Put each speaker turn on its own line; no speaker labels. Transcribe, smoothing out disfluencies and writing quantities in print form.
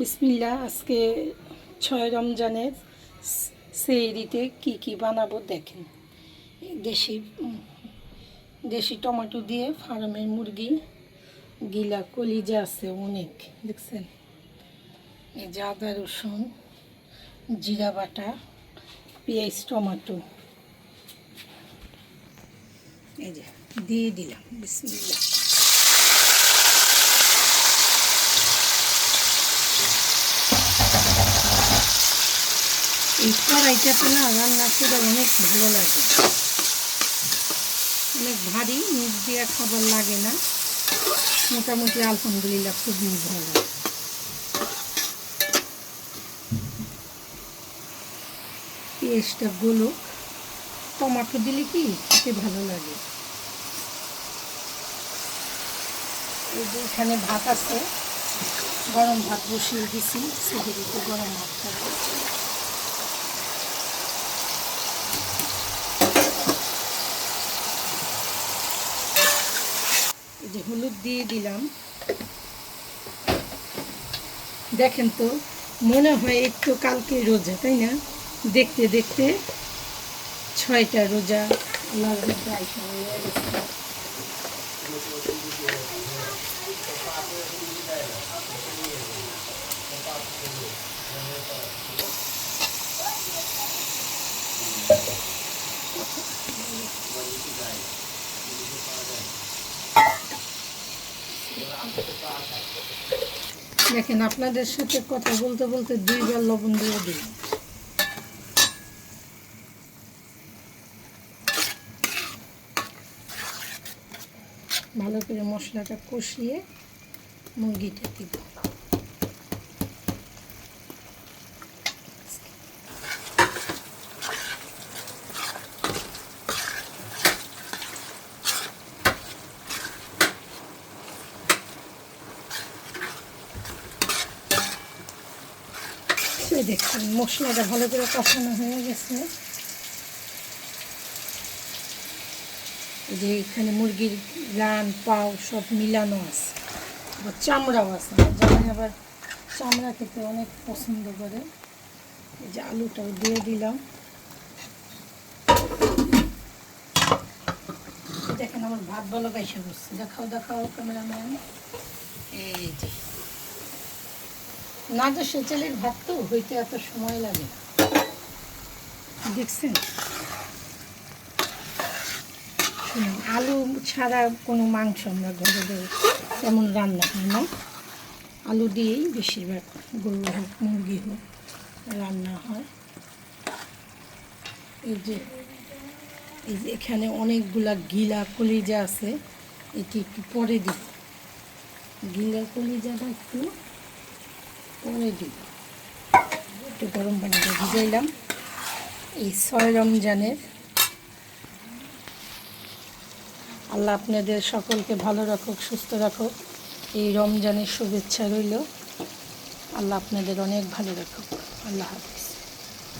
বিসমিল্লাহ। আজকে ৬ রমজানের সেহরিতে কি বানাবো দেখেন। দেশি টমেটো দিয়ে ফার্মের মুরগি, গিলা কলিজা আছে অনেক, দেখছেন। এই যে আদা রসুন জিরা বাটা পেঁয়াজ টমেটো এই যে দিয়ে দিলাম। বিসমিল্লাহ। এই কড়াইটাতে না রান্না করে অনেক ভালো লাগে, অনেক ভারী, নিচ দিয়ে খাবার লাগে না, মোটামুটি আলহামদুলিল্লাহ খুবই ভালো। পেঁয়াজটা গোলক, টমেটো দিলে কি খেতে ভালো লাগে। এই যে এখানে ভাত আছে, গরম ভাত বসিয়ে দিছি, সেদিকে গরম ভাত খাবো। এই যে হলুদ দিয়ে দিলাম। দেখেন তো, মনে হয় একটু কালকে রোজা, তাই না? দেখতে দেখতে 6টা রোজা আল্লাহর মধ্যে আইসা হয়ে গেছে। দেখেন, আপনাদের সাথে কথা বলতে বলতে 2বার লবণ দিয়ে দিই। ভালো করে মশলাটা কষিয়ে মুরগিটা দিব। দেখুন মশলাটা ভালো করে কষানো হয়ে গেছে। যে এখানে মুরগির রান পাও সব মিলানো আছে, আবার চামড়াও আছে। জানি আবার চামড়া খেতে অনেক পছন্দ করে। এই যে আলুটাও দিয়ে দিলাম। দেখেন আমার ভাত ভালো গাইসা করছে। দেখাও দেখাও ক্যামেরাম্যান। এই যে না, যে সেচেলের ভাত তো হইতে এত সময় লাগে না, দেখছেন। আলু ছাড়া কোনো মাংস আমরা ঘরে তেমন রান্না হয় না, আলু দিয়েই বেশিরভাগ গরু হোক মুরগি হোক রান্না হয়। এই যে এখানে অনেকগুলা গিলা কলিজা আছে, এটি একটু পরে দিব। গিলা কলিজাটা একটু পরে দিব। একটু গরম পানিতে ভিজাইলাম। এই 6 রমজানের আল্লাহ আপনাদের সকলকে ভালো রাখুক, সুস্থ রাখুক। এই রমজানের শুভেচ্ছা রইল। আল্লাহ আপনাদের অনেক ভালো রাখুক। আল্লাহ হাফেজ।